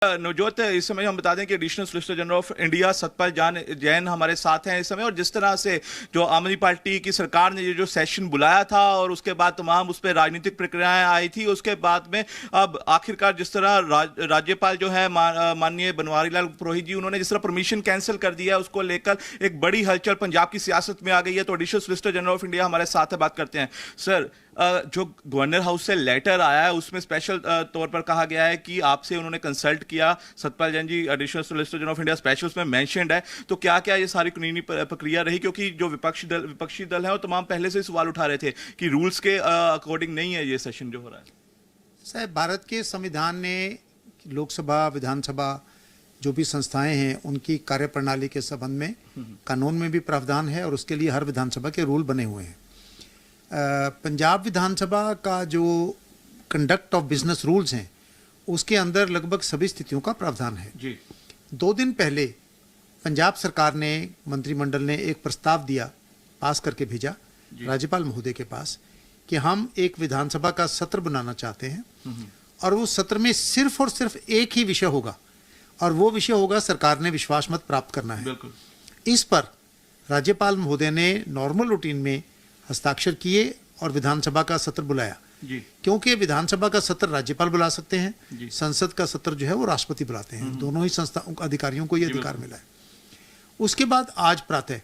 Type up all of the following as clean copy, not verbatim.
नवजोत, इस समय हम बता दें कि additional solicitor general of India Satpal Jain हमारे साथ हैं इस समय। और जिस तरह से जो आम आदमी पार्टी की सरकार ने ये जो सेशन बुलाया था और उसके बाद तमाम उस पर राजनीतिक प्रक्रियाएं आई थी, उसके बाद में अब आखिरकार जिस तरह राज्यपाल जो है माननीय बनवारी लाल पुरोहित जी, उन्होंने जिस तरह परमिशन कैंसिल कर दिया है, उसको लेकर एक बड़ी हलचल पंजाब की सियासत में आ गई है। तो additional solicitor general of India हमारे साथ है, बात करते हैं। सर, जो गवर्नर हाउस से लेटर आया है उसमें स्पेशल तौर पर कहा गया है कि आपसे उन्होंने कंसल्ट किया, Satpal Jain ji additional solicitor general of India special उसमें मेंशन्ड है। तो क्या क्या ये सारी कानूनी प्रक्रिया रही, क्योंकि जो विपक्षी दल है वो तमाम पहले से सवाल उठा रहे थे कि रूल्स के अकॉर्डिंग नहीं है ये सेशन जो हो रहा है। साहब, भारत के संविधान ने लोकसभा विधानसभा जो भी संस्थाएं हैं उनकी कार्यप्रणाली के संबंध में कानून में भी प्रावधान है और उसके लिए हर विधानसभा के रूल बने हुए हैं। पंजाब विधानसभा का जो कंडक्ट ऑफ बिजनेस रूल्स हैं उसके अंदर लगभग सभी स्थितियों का प्रावधान है जी। 2 दिन पहले पंजाब सरकार ने, मंत्रिमंडल ने एक प्रस्ताव दिया, पास करके भेजा राज्यपाल महोदय के पास कि हम एक विधानसभा का सत्र बनाना चाहते हैं और वो सत्र में सिर्फ और सिर्फ एक ही विषय होगा और वो विषय होगा सरकार ने विश्वास मत प्राप्त करना है। इस पर राज्यपाल महोदय ने नॉर्मल रूटीन में हस्ताक्षर किए और विधानसभा का सत्र बुलाया जी। क्योंकि विधानसभा का सत्र राज्यपाल बुला सकते हैं, संसद का सत्र जो है वो राष्ट्रपति बुलाते हैं, दोनों ही संस्था अधिकारियों को ये अधिकार मिला है। उसके बाद आज प्रातः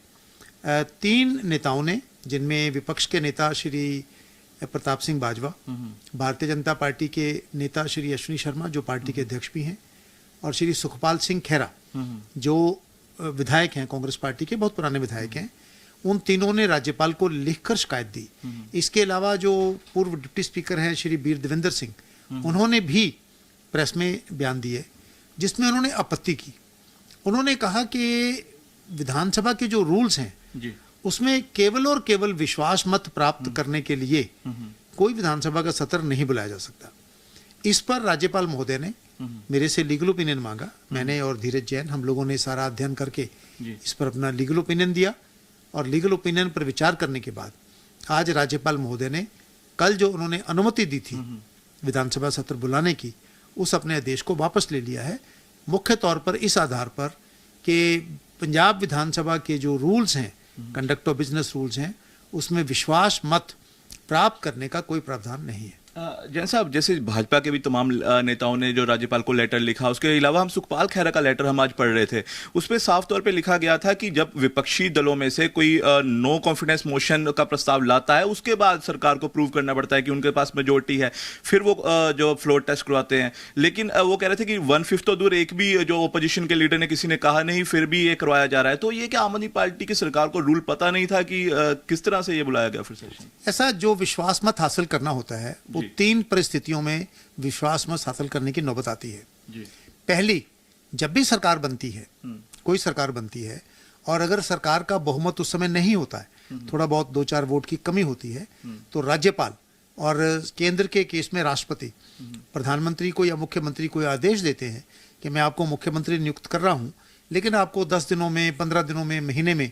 3 नेताओं ने, जिनमें विपक्ष के नेता श्री प्रताप सिंह बाजवा, भारतीय जनता पार्टी के नेता श्री अश्विनी शर्मा जो पार्टी के अध्यक्ष भी हैं, और श्री सुखपाल सिंह खेरा जो विधायक हैं, कांग्रेस पार्टी के बहुत पुराने विधायक हैं, उन तीनों ने राज्यपाल को लिखकर शिकायत दी। इसके अलावा जो पूर्व डिप्टी स्पीकर हैं श्री बीर देवेंद्र सिंह, उन्होंने भी प्रेस में बयान दिए जिसमें उन्होंने आपत्ति की। उन्होंने कहा कि विधानसभा के जो रूल्स हैं उसमें केवल और केवल विश्वास मत प्राप्त करने के लिए कोई विधानसभा का सत्र नहीं बुलाया जा सकता। इस पर राज्यपाल महोदय ने मेरे से लीगल ओपिनियन मांगा। मैंने और धीरज जैन, हम लोगों ने सारा अध्ययन करके इस पर अपना लीगल ओपिनियन दिया और लीगल ओपिनियन पर विचार करने के बाद आज राज्यपाल महोदय ने कल जो उन्होंने अनुमति दी थी विधानसभा सत्र बुलाने की, उस अपने आदेश को वापस ले लिया है। मुख्य तौर पर इस आधार पर कि पंजाब विधानसभा के जो रूल्स हैं, कंडक्ट ऑफ बिजनेस रूल्स हैं, उसमें विश्वास मत प्राप्त करने का कोई प्रावधान नहीं है। जैन साहब, जैसे भाजपा के भी तमाम नेताओं ने जो राज्यपाल को लेटर लिखा, उसके अलावा हम सुखपाल खेरा का लेटर हम आज पढ़ रहे थे, उसमें साफ तौर पे लिखा गया था कि जब विपक्षी दलों में से कोई नो कॉन्फिडेंस मोशन का प्रस्ताव लाता है उसके बाद सरकार को प्रूव करना पड़ता है कि उनके पास मेजोरिटी है, फिर वो जो फ्लोर टेस्ट करवाते हैं। लेकिन वो कह रहे थे कि 1/5 तो दूर, एक भी जो ओपोजिशन के लीडर ने किसी ने कहा नहीं, फिर भी ये करवाया जा रहा है। तो ये क्या आम आदमी पार्टी की सरकार को रूल पता नहीं था कि किस तरह से ये बुलाया गया फिर सेशन? ऐसा जो विश्वास मत हासिल करना होता है वो 3 परिस्थितियों में विश्वास मत हासिल करने की नौबत आती है जी। पहली, जब भी सरकार बनती है, कोई सरकार बनती है और अगर सरकार का बहुमत उस समय नहीं होता है, थोड़ा बहुत 2-4 वोट की कमी होती है, तो राज्यपाल और केंद्र के केस में राष्ट्रपति प्रधानमंत्री को या मुख्यमंत्री को आदेश देते हैं कि मैं आपको मुख्यमंत्री नियुक्त कर रहा हूं, लेकिन आपको 10 दिनों में, 15 दिनों में, महीने में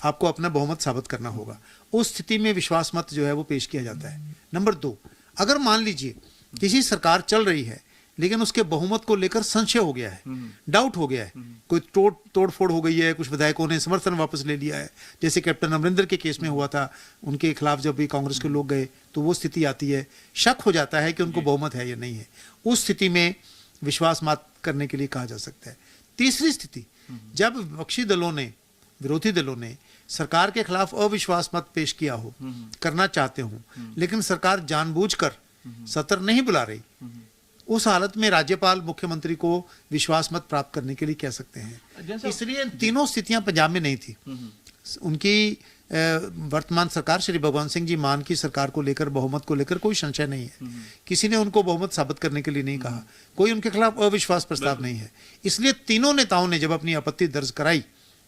आपको अपना बहुमत साबित करना होगा। उस स्थिति में विश्वास मत जो है वो पेश किया जाता है। नंबर 2, अगर मान लीजिए किसी सरकार चल रही है लेकिन उसके बहुमत को लेकर संशय हो गया है, डाउट हो गया है, कोई तोड़फोड़ हो गई है, कुछ विधायकों ने समर्थन वापस ले लिया है, जैसे कैप्टन अमरिंदर के केस में हुआ था, उनके खिलाफ जब भी कांग्रेस के लोग गए तो वो स्थिति आती है, शक हो जाता है कि उनको बहुमत है या नहीं है, उस स्थिति में विश्वास मत करने के लिए कहा जा सकता है। तीसरी स्थिति, जब विपक्षी दलों ने, विरोधी दलों ने सरकार के खिलाफ अविश्वास मत पेश किया हो, करना चाहते हो, लेकिन सरकार जानबूझकर सत्र नहीं बुला रही, उस हालत में राज्यपाल मुख्यमंत्री को विश्वास मत प्राप्त करने के लिए कह सकते हैं। इसलिए तीनों स्थितियां पंजाब में नहीं थी। उनकी वर्तमान सरकार श्री भगवंत सिंह जी मान की सरकार को लेकर, बहुमत को लेकर कोई संशय नहीं है। किसी ने उनको बहुमत साबित करने के लिए नहीं कहा, कोई उनके खिलाफ अविश्वास प्रस्ताव नहीं है। इसलिए तीनों नेताओं ने जब अपनी आपत्ति दर्ज कराई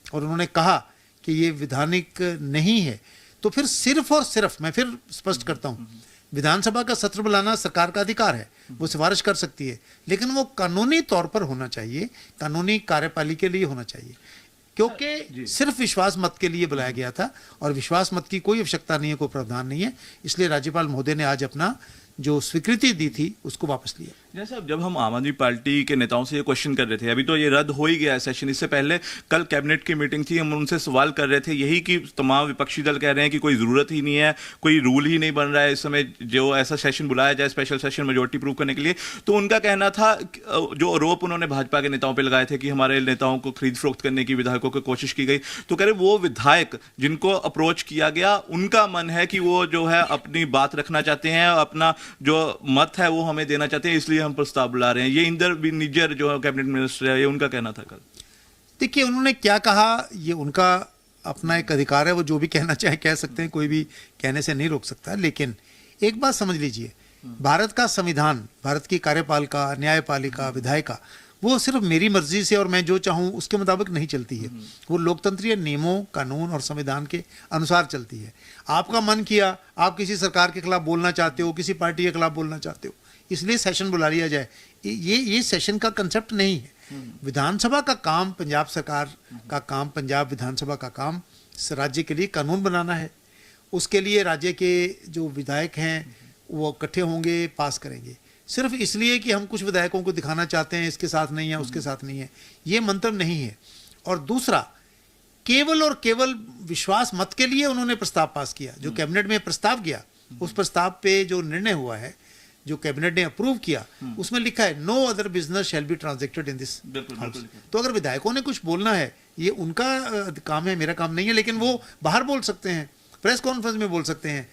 और उन्होंने कहा कि ये विधानिक नहीं है, तो फिर सिर्फ और सिर्फ, मैं फिर स्पष्ट करता हूं, विधानसभा का सत्र बुलाना सरकार का अधिकार है, वो सिफारिश कर सकती है, लेकिन वो कानूनी तौर पर होना चाहिए, कानूनी कार्यपाली के लिए होना चाहिए, क्योंकि सिर्फ विश्वास मत के लिए बुलाया गया था और विश्वास मत की कोई आवश्यकता नहीं है, कोई प्रावधान नहीं है। इसलिए राज्यपाल महोदय ने आज अपना जो स्वीकृति दी थी उसको वापस लिया। जैसे अब जब हम आम आदमी पार्टी के नेताओं से ये क्वेश्चन कर रहे थे, अभी तो ये रद्द हो ही गया है सेशन, इससे पहले कल कैबिनेट की मीटिंग थी, हम उनसे सवाल कर रहे थे यही कि तमाम विपक्षी दल कह रहे हैं कि कोई जरूरत ही नहीं है, कोई रूल ही नहीं बन रहा है इस समय जो ऐसा सेशन बुलाया जाए स्पेशल सेशन मेजोरिटी प्रूव करने के लिए। तो उनका कहना था, जो आरोप उन्होंने भाजपा के नेताओं पर लगाए थे कि हमारे नेताओं को खरीद फरोख्त करने की विधायकों की कोशिश की गई, तो कह रहे वो विधायक जिनको अप्रोच किया गया उनका मन है कि वो जो है अपनी बात रखना चाहते हैं, अपना जो मत है वो हमें देना चाहते हैं, इसलिए हम प्रस्ताव बुला रहे हैं। ये इंदर भी निज्जर जो कैबिनेट मिनिस्टर है, ये उनका कहना था कल। देखिए उन्होंने क्या कहा ये उनका अपना एक अधिकार है, वो जो भी कहना चाहे कह सकते हैं, कोई भी कहने से नहीं रोक सकता। लेकिन एक बात समझ लीजिए, भारत का संविधान, भारत की कार्यपालिका, न्यायपालिका, विधायिका, वो सिर्फ मेरी मर्जी से और मैं जो चाहूँ उसके मुताबिक नहीं चलती है। वो लोकतंत्रीय नियमों, कानून और संविधान के अनुसार चलती है। आपका मन किया, आप किसी सरकार के खिलाफ बोलना चाहते हो, किसी पार्टी के खिलाफ बोलना चाहते हो, इसलिए सेशन बुला लिया जाए, ये सेशन का कंसेप्ट नहीं है। विधानसभा का काम, पंजाब सरकार का काम, पंजाब विधानसभा का काम राज्य के लिए कानून बनाना है। उसके लिए राज्य के जो विधायक हैं वो इकट्ठे होंगे, पास करेंगे। सिर्फ इसलिए कि हम कुछ विधायकों को दिखाना चाहते हैं इसके साथ नहीं है, उसके साथ नहीं है, ये मंतव्य नहीं है। और दूसरा, केवल और केवल विश्वास मत के लिए उन्होंने प्रस्ताव पास किया। जो कैबिनेट में प्रस्ताव गया, उस प्रस्ताव पे जो निर्णय हुआ है, जो कैबिनेट ने अप्रूव किया, उसमें लिखा है no other business shall be transacted in this house. तो अगर विधायकों ने कुछ बोलना है, ये उनका काम है, मेरा काम नहीं है, लेकिन वो बाहर बोल सकते हैं, प्रेस कॉन्फ्रेंस में बोल सकते हैं।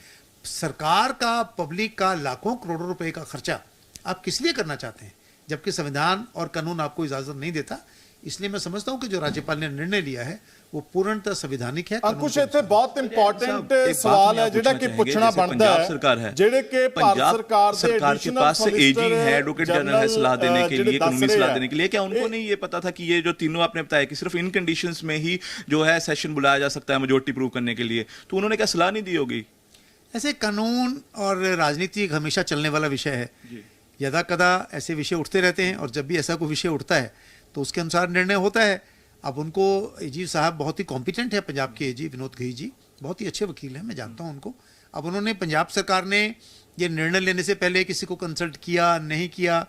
सरकार का, पब्लिक का लाखों करोड़ों रुपए का खर्चा आप किस लिए करना चाहते हैं, जबकि संविधान और कानून आपको इजाजत नहीं देता। इसलिए मैं समझता हूं कि जो राज्यपाल ने निर्णय लिया है वो पूर्णतः संवैधानिक है। अंकुश, ਇੱਥੇ ਬਹੁਤ ਇੰਪੋਰਟੈਂਟ ਸਵਾਲ ਹੈ ਜਿਹੜਾ ਕਿ ਪੁੱਛਣਾ ਬਣਦਾ ਹੈ, ਜਿਹੜੇ कि भारत सरकार के पास से एजी है, एडवोकेट जनरल है सलाह देने के लिए, कानूनी सलाह देने के लिए, क्या उनको नहीं ये पता था कि ये जो तीनों आपने बताया कि सिर्फ इन कंडीशंस में ही जो है सेशन बुलाया जा सकता है मेजॉरिटी प्रूव करने के लिए, तो उन्होंने क्या सलाह नहीं दी होगी? ऐसे कानून और राजनीति हमेशा चलने वाला विषय है, यदा कदा ऐसे विषय उठते रहते हैं, और जब भी ऐसा कोई विषय उठता है तो उसके अनुसार निर्णय होता है। अब उनको एजी साहब बहुत ही कॉम्पिटेंट है, पंजाब के एजी विनोद खही जी बहुत ही अच्छे वकील हैं, मैं जानता हूं उनको। अब उन्होंने, पंजाब सरकार ने ये निर्णय लेने से पहले किसी को कंसल्ट किया, नहीं किया,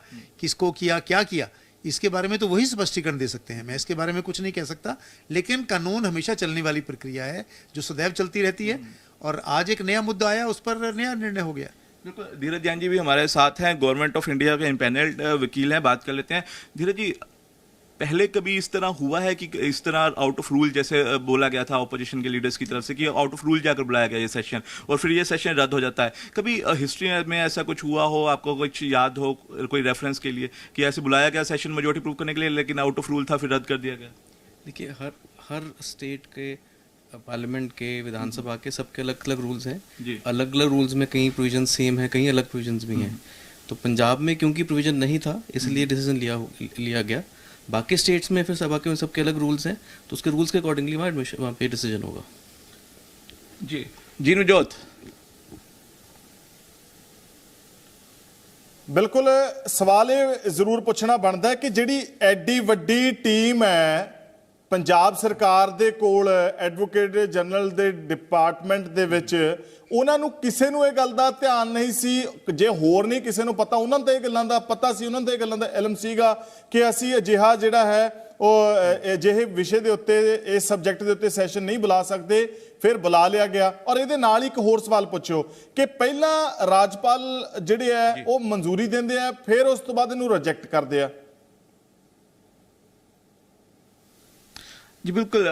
किसको किया, क्या किया, इसके बारे में तो वही स्पष्टीकरण दे सकते हैं। मैं इसके बारे में कुछ नहीं कह सकता। लेकिन कानून हमेशा चलने वाली प्रक्रिया है जो सदैव चलती रहती है, और आज एक नया मुद्दा आया, उस पर नया निर्णय हो गया। बिल्कुल, धीरज जैन जी भी हमारे साथ हैं, गवर्नमेंट ऑफ इंडिया के इम्पैनल्ड वकील हैं, बात कर लेते हैं। धीरज जी, पहले कभी इस तरह हुआ है कि इस तरह आउट ऑफ रूल, जैसे बोला गया था ऑपोजिशन के लीडर्स की तरफ से कि आउट ऑफ रूल जाकर बुलाया गया ये सेशन, और फिर ये सेशन रद्द हो जाता है? कभी हिस्ट्री में ऐसा कुछ हुआ हो, आपको कुछ याद हो, कोई रेफरेंस के लिए कि ऐसे बुलाया गया सेशन मेजॉरिटी प्रूव करने के लिए, लेकिन आउट ऑफ रूल था, फिर रद्द कर दिया गया? देखिए, हर स्टेट के पार्लियामेंट के, विधानसभा के, सबके अलग अलग रूल्स हैं। अलग अलग रूल्स में कई प्रोविजन सेम है, कई अलग प्रोविजंस भी हैं। तो पंजाब में क्योंकि प्रोविजन नहीं था, इसलिए डिसीजन लिया गया। बाकी स्टेट्स में फिर सभा के उन सबके अलग रूल्स हैं, तो उसके रूल्स के अकॉर्डिंगली वहाँ पे डिसीजन होगा। जी जी नवजोत। बिल्कुल, सवाल ये जरूर पूछना बनता है कि जिहड़ी एडी वड्डी टीम है पंजाब सरकार दे कोल, एडवोकेट जनरल दे डिपार्टमेंट दे विच, ਉਹਨਾਂ ਨੂੰ ਕਿਸੇ ਨੂੰ ਇਹ ਗੱਲ ਦਾ ਧਿਆਨ ਨਹੀਂ ਸੀ? ਜੇ ਹੋਰ ਨਹੀਂ ਕਿਸੇ ਨੂੰ ਪਤਾ, ਉਹਨਾਂ ਨੂੰ ਤਾਂ ਇਹ ਗੱਲਾਂ ਦਾ ਪਤਾ ਸੀ, ਉਹਨਾਂ ਨੂੰ ਤਾਂ ਇਹ ਗੱਲਾਂ ਦਾ ਇਲਮ ਸੀਗਾ ਕਿ ਅਸੀਂ ਅਜਿਹਾ ਜਿਹੜਾ ਹੈ ਉਹ ਅਜਿਹੇ ਵਿਸ਼ੇ ਦੇ ਉੱਤੇ, ਇਸ ਸਬਜੈਕਟ ਦੇ ਉੱਤੇ ਸੈਸ਼ਨ ਨਹੀਂ ਬੁਲਾ ਸਕਦੇ, ਫਿਰ ਬੁਲਾ ਲਿਆ ਗਿਆ। ਔਰ ਇਹਦੇ ਨਾਲ ਹੀ ਇੱਕ ਹੋਰ ਸਵਾਲ ਪੁੱਛੋ ਕਿ ਪਹਿਲਾਂ ਰਾਜਪਾਲ ਜਿਹੜੇ ਹੈ ਉਹ ਮਨਜ਼ੂਰੀ ਦਿੰਦੇ ਆ, ਫਿਰ ਉਸ ਤੋਂ ਬਾਅਦ ਇਹਨੂੰ ਰਿਜੈਕਟ ਕਰਦੇ ਆ। जी बिल्कुल,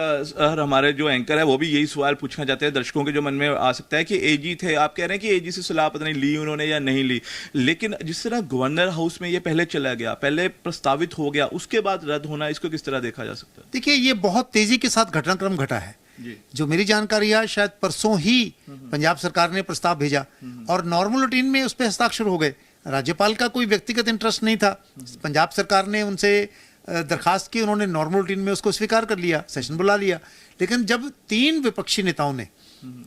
हमारे जो एंकर है वो भी यही सवाल पूछना चाहते हैं, दर्शकों के जो मन में आ सकता है कि एजी थे, आप कह रहे हैं कि एजी से सलाह पता नहीं ली उन्होंने या नहीं ली, लेकिन जिस तरह गवर्नर हाउस में ये पहले चला गया, पहले प्रस्तावित हो गया, उसके बाद रद्द होना, इसको किस तरह देखा जा सकता है? देखिए, ये बहुत तेजी के साथ घटनाक्रम घटा है। जो मेरी जानकारी है, शायद परसों ही पंजाब सरकार ने प्रस्ताव भेजा और नॉर्मल रूटीन में उस पर हस्ताक्षर हो गए। राज्यपाल का कोई व्यक्तिगत इंटरेस्ट नहीं था, पंजाब सरकार ने उनसे दरखास्त की, उन्होंने नॉर्मल रूटीन में उसको स्वीकार कर लिया, सेशन बुला लिया। लेकिन जब 3 विपक्षी नेताओं ने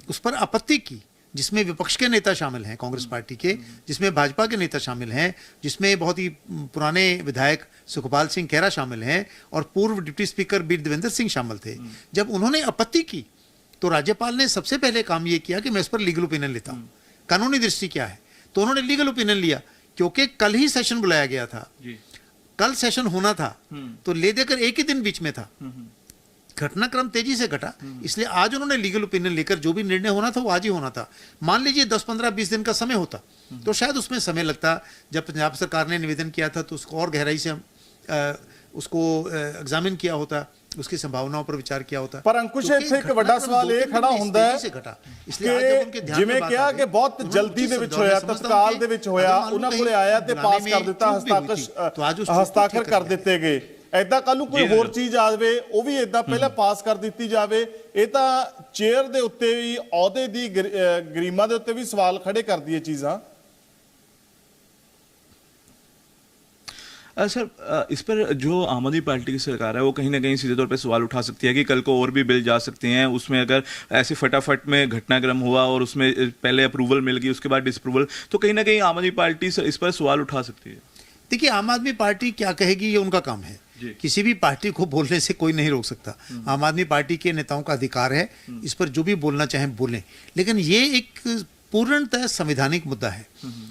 उस पर आपत्ति की, जिसमें विपक्ष के नेता शामिल हैं कांग्रेस पार्टी के, जिसमें भाजपा के नेता शामिल हैं, जिसमें बहुत ही पुराने विधायक सुखपाल सिंह खेरा शामिल हैं और पूर्व डिप्टी स्पीकर बीर देवेंद्र सिंह शामिल थे, जब उन्होंने आपत्ति की तो राज्यपाल ने सबसे पहले काम ये किया कि मैं इस पर लीगल ओपिनियन लेता हूँ, कानूनी दृष्टि क्या है। तो उन्होंने लीगल ओपिनियन लिया क्योंकि कल ही सेशन बुलाया गया था, कल सेशन होना था, तो ले देकर एक ही दिन बीच में था, घटनाक्रम तेजी से घटा, इसलिए आज उन्होंने लीगल ओपिनियन लेकर जो भी निर्णय होना था वो आज ही होना था। मान लीजिए 10, 15, 20 दिन का समय होता तो शायद उसमें समय लगता। जब पंजाब सरकार ने निवेदन किया था तो उसको और गहराई से उसको एग्जामिन किया होता, उसकी संभावनाओं पर विचार किया होता। पर अंकुश ਇੱਥੇ ਇੱਕ ਵੱਡਾ ਸਵਾਲ ਇਹ ਖੜਾ ਹੁੰਦਾ ਹੈ ਕਿ ਜਿਵੇਂ ਕਿਹਾ ਕਿ ਬਹੁਤ ਜਲਦੀ ਦੇ ਵਿੱਚ ਹੋਇਆ, ਤਤਕਾਲ ਦੇ ਵਿੱਚ ਹੋਇਆ, ਉਹਨਾਂ ਕੋਲੇ ਆਇਆ ਤੇ ਪਾਸ ਕਰ ਦਿੱਤਾ, ਹਸਤਾਖਰ ਕਰ ਦਿੱਤੇ ਗਏ। ਐਦਾਂ ਕੱਲ ਨੂੰ ਕੋਈ ਹੋਰ ਚੀਜ਼ ਆ ਜਾਵੇ ਉਹ ਵੀ ਐਦਾਂ ਪਹਿਲਾਂ ਪਾਸ ਕਰ ਦਿੱਤੀ ਜਾਵੇ, ਇਹ ਤਾਂ ਚੇਅਰ ਦੇ ਉੱਤੇ ਵੀ, ਅਹੁਦੇ ਦੀ ਗਰੀਮਾ ਦੇ ਉੱਤੇ ਵੀ ਸਵਾਲ ਖੜੇ ਕਰਦੀ ਹੈ ਚੀਜ਼ਾਂ। सर इस पर जो आम आदमी पार्टी की सरकार है वो कहीं ना कहीं सीधे तौर पे सवाल उठा सकती है कि कल को और भी बिल जा सकते हैं, उसमें अगर ऐसे फटाफट में घटनाक्रम हुआ और उसमें पहले अप्रूवल मिल गई उसके बाद डिसअप्रूवल, तो कहीं ना कहीं आम आदमी पार्टी इस पर सवाल उठा सकती है। देखिए, आम आदमी पार्टी क्या कहेगी ये उनका काम है, किसी भी पार्टी को बोलने से कोई नहीं रोक सकता। आम आदमी पार्टी के नेताओं का अधिकार है, इस पर जो भी बोलना चाहें बोलें, लेकिन ये एक पूर्णतः संवैधानिक मुद्दा है,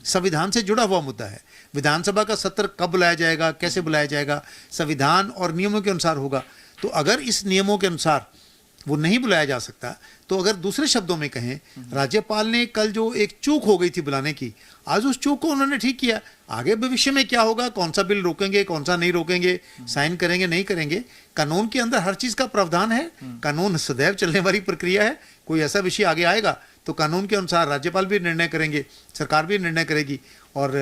संविधान से जुड़ा हुआ मुद्दा है। विधानसभा का सत्र कब बुलाया जाएगा, कैसे बुलाया जाएगा, संविधान और नियमों के अनुसार होगा। तो अगर इस नियमों के अनुसार वो नहीं बुलाया जा सकता, तो अगर दूसरे शब्दों में कहें, राज्यपाल ने कल जो एक चूक हो गई थी बुलाने की, आज उस चूक को उन्होंने ठीक किया। आगे भविष्य में क्या होगा, कौन सा बिल रोकेंगे, कौन सा नहीं रोकेंगे, साइन करेंगे नहीं करेंगे, कानून के अंदर हर चीज का प्रावधान है, कानून सदैव चलने वाली प्रक्रिया है। कोई ऐसा विषय आगे आएगा तो कानून के अनुसार राज्यपाल भी निर्णय करेंगे, सरकार भी निर्णय करेगी और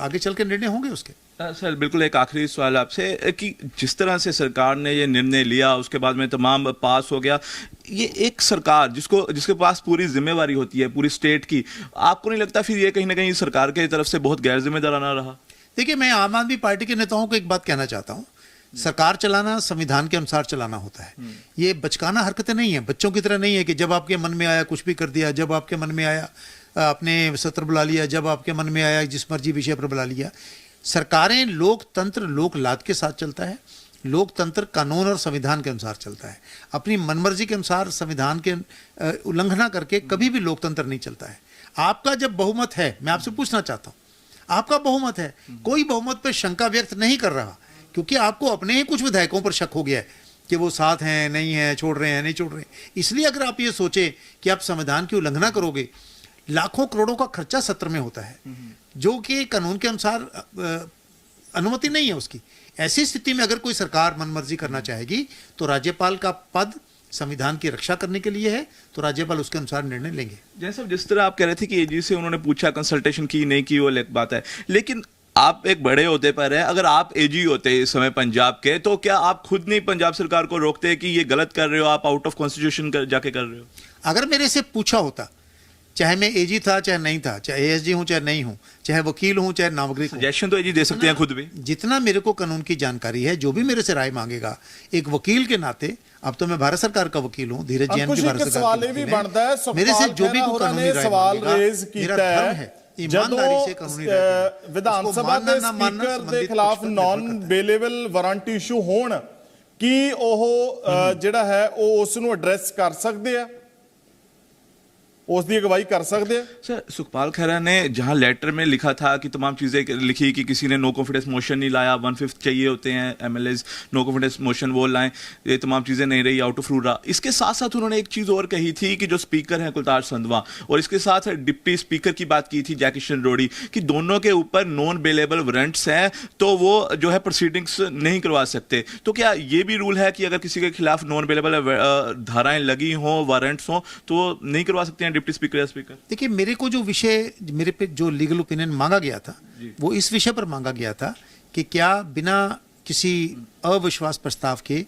आगे चल के निर्णय होंगे उसके। सर बिल्कुल एक आखिरी सवाल आपसे कि जिस तरह से सरकार ने ये निर्णय लिया उसके बाद में तमाम पास हो गया, ये एक सरकार जिसके पास पूरी जिम्मेवारी होती है पूरी स्टेट की, आपको नहीं लगता फिर ये कहीं ना कहीं सरकार की तरफ से बहुत गैर जिम्मेदाराना रहा? देखिए, मैं आम आदमी पार्टी के नेताओं को एक बात कहना चाहता हूँ, सरकार चलाना संविधान के अनुसार चलाना होता है। ये बचकाना हरकतें नहीं है, बच्चों की तरह नहीं है कि जब आपके मन में आया कुछ भी कर दिया, जब आपके मन में आया आपने सत्र बुला लिया, जब आपके मन में आया जिस मर्जी विषय पर बुला लिया। सरकारें, लोकतंत्र लोकलात के साथ चलता है, लोकतंत्र कानून और संविधान के अनुसार चलता है। अपनी मनमर्जी के अनुसार संविधान के उल्लंघना करके कभी भी लोकतंत्र नहीं चलता है। आपका जब बहुमत है, मैं आपसे पूछना चाहता हूँ, आपका बहुमत है, कोई बहुमत पर शंका व्यक्त नहीं कर रहा, क्योंकि आपको अपने ही कुछ विधायकों पर शक हो गया है कि वो साथ हैं नहीं हैं, छोड़ रहे हैं नहीं छोड़ रहे हैं। इसलिए अगर आप ये सोचे कि आप संविधान की उल्लंघना करोगे, लाखों करोड़ों का खर्चा सत्र में होता है जो कि कानून के अनुसार अनुमति नहीं है उसकी। ऐसी स्थिति में अगर कोई सरकार मनमर्जी करना चाहेगी तो राज्यपाल का पद संविधान की रक्षा करने के लिए है, तो राज्यपाल उसके अनुसार निर्णय लेंगे। जैसे जिस तरह आप कह रहे थे कि एजी से उन्होंने पूछा, कंसल्टेशन की नहीं की, वो एक बात है, लेकिन आप एक बड़े ओहदे पर हैं, अगर आप एजी होते इस समय पंजाब के, तो क्या आप खुद नहीं पंजाब सरकार को रोकते कि ये गलत कर रहे हो, आप आउट ऑफ कॉन्स्टिट्यूशन जाके कर रहे हो? अगर मेरे से पूछा होता, चाहे मैं एजी था चाहे नहीं था, चाहे एएसजी हूं चाहे नहीं हूं, चाहे वकील हूं चाहे नागरिक हूं, सजेशन तो एजी दे सकते हैं खुद भी। जितना मेरे को कानून की जानकारी है, जो भी मेरे से राय मांगेगा एक वकील के नाते, अब तो मैं भारत सरकार का वकील हूं, धीरज जैन भी भारत सरकार के वकील हैं, मेरे से जो भी कोई कानूनी राय मांगेगा, मेरा धर्म है ईमानदारी से कानूनी राय विधान सभा ਦੇ ਸਪੀਕਰ ਦੇ ਖਿਲਾਫ ਨਾਨ ਬੇਲੇਬਲ ਵਾਰੰਟ ਇਸ਼ੂ ਹੋਣ, ਕੀ ਉਹ ਜਿਹੜਾ ਹੈ ਉਹ ਉਸ ਨੂੰ ਐਡਰੈਸ ਕਰ ਸਕਦੇ ਆ, उसकी अगवाई कर सकते हैं? सर सुखपाल खैरा ने जहां लेटर में लिखा था कि तमाम चीज़ें लिखी कि किसी ने नो कॉन्फिडेंस मोशन नहीं लाया, 1/5 चाहिए होते हैं एमएलएज, नो कॉन्फिडेंस मोशन वो लाएं, ये तमाम चीज़ें नहीं रही, आउट ऑफ रूल रहा। इसके साथ साथ उन्होंने एक चीज़ और कही थी कि जो स्पीकर हैं कुलतार संधवा, और इसके साथ डिप्टी स्पीकर की बात की थी जय किशन रोड़ी, कि दोनों के ऊपर नॉन बेलेबल वारंट्स हैं तो वो जो है प्रोसीडिंग्स नहीं करवा सकते। तो क्या ये भी रूल है कि अगर किसी के खिलाफ नॉन बेलेबल धाराएं लगी हों, वारंट्स हों, तो नहीं करवा सकते हैं डिप्टी स्पीकर या स्पीकर? देखिए, मेरे को जो विषय, मेरे पे जो लीगल ओपिनियन मांगा गया था वो इस विषय पर मांगा गया था कि क्या बिना किसी अविश्वास प्रस्ताव के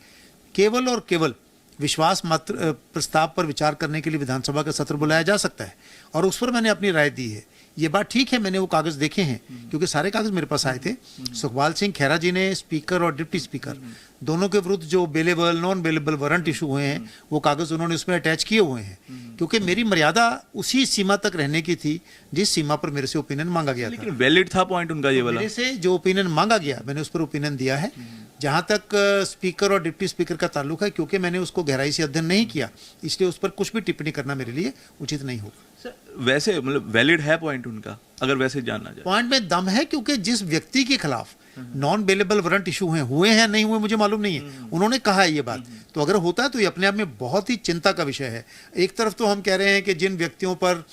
केवल और केवल विश्वास मात्र प्रस्ताव पर विचार करने के लिए विधानसभा का सत्र बुलाया जा सकता है, और उस पर मैंने अपनी राय दी है। ये बात ठीक है, मैंने वो कागज देखे हैं क्योंकि सारे कागज मेरे पास आए थे। सुखपाल सिंह खैरा जी ने स्पीकर और डिप्टी स्पीकर दोनों के विरुद्ध जो bailable non bailable warrant issue हुए हैं वो कागज उन्होंने उसमें अटैच किए हुए हैं, क्योंकि मेरी मर्यादा उसी सीमा तक रहने की थी जिस सीमा पर मेरे से ओपिनियन मांगा गया था। लेकिन वैलिड था पॉइंट उनका ये वाला। मेरे से जो ओपिनियन मांगा गया मैंने उस पर ओपिनियन दिया है। जहां तक स्पीकर और डिप्टी स्पीकर का ताल्लुक है, क्योंकि मैंने उसको गहराई से अध्ययन नहीं किया, इसलिए उस पर कुछ भी टिप्पणी करना मेरे लिए उचित नहीं होगा। वैसे मतलब वैलिड है पॉइंट उनका, अगर वैसे जानना जाए? पॉइंट में दम है, क्योंकि जिस व्यक्ति के खिलाफ नॉन बेलेबल वारंट इशू हुए हैं नहीं हुए मुझे मालूम नहीं है, उन्होंने कहा है ये बात, तो अगर होता है तो ये अपने आप में बहुत ही चिंता का विषय है। एक तरफ तो हम कह रहे हैं कि जिन व्यक्तियों पर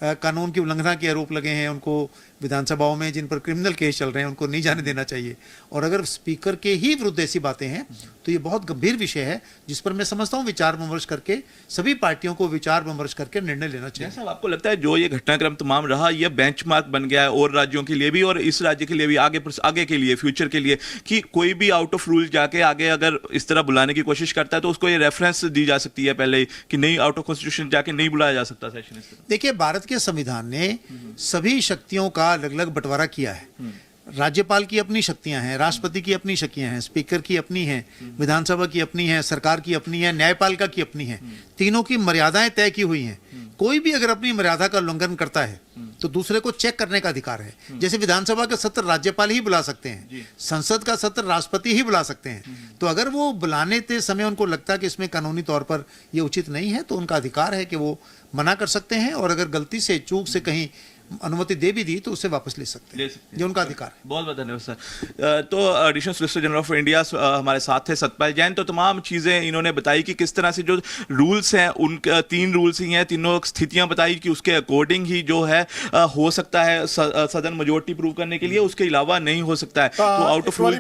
कानून की उल्लंघना के आरोप लगे हैं, उनको विधानसभाओं में जिन पर क्रिमिनल केस चल रहे हैं उनको नहीं जाने देना चाहिए, और अगर स्पीकर के ही विरुद्ध ऐसी बातें हैं तो ये बहुत गंभीर विषय है, जिस पर मैं समझता हूँ विचार विमर्श करके, सभी पार्टियों को विचार विमर्श करके निर्णय लेना चाहिए। साहब, आपको लगता है जो ये घटनाक्रम तमाम रहा, ये बेंचमार्क बन गया है और राज्यों के लिए भी और इस राज्य के लिए भी, आगे के लिए, फ्यूचर के लिए, कि कोई भी आउट ऑफ रूल जाके आगे अगर इस तरह बुलाने की कोशिश करता है तो उसको ये रेफरेंस दी जा सकती है पहले ही कि नहीं, आउट ऑफ कॉन्स्टिट्यूशन जाके नहीं बुलाया जा सकता सेशन इस तरह? देखिए, भारत के संविधान ने सभी शक्तियों का अलग अलग बंटवारा किया है। राज्यपाल की अपनी शक्तियां हैं, राष्ट्रपति की अपनी शक्तियां हैं, स्पीकर की अपनी हैं, विधानसभा की अपनी है, सरकार की अपनी है, न्यायपालिका की अपनी है। तीनों की मर्यादाएं तय की हुई हैं। कोई भी अगर अपनी मर्यादा का उल्लंघन करता है तो दूसरे को चेक करने का अधिकार है। जैसे विधानसभा का सत्र राज्यपाल ही बुला सकते हैं, संसद का सत्र राष्ट्रपति ही बुला सकते हैं। तो अगर वो बुलाने के समय उनको लगता है कि इसमें कानूनी तौर पर ये उचित नहीं है तो उनका अधिकार है कि वो मना कर सकते हैं, और अगर गलती से चूक से कहीं अनुमति दे भी दी तो उसे वापस ले सकते हैं, ये उनका अधिकार है। बहुत बहुत धन्यवाद सर। तो additional solicitor general of India हमारे साथ थे सतपाल जैन। तो तमाम चीज़ें इन्होंने बताई कि किस तरह से जो रूल्स हैं, उनके 3 रूल्स ही हैं, तीनों स्थितियां बताई कि उसके अकॉर्डिंग ही जो है हो सकता है सदन मेजोरिटी प्रूव करने के लिए, उसके अलावा नहीं हो सकता है। तो आउट ऑफ रूल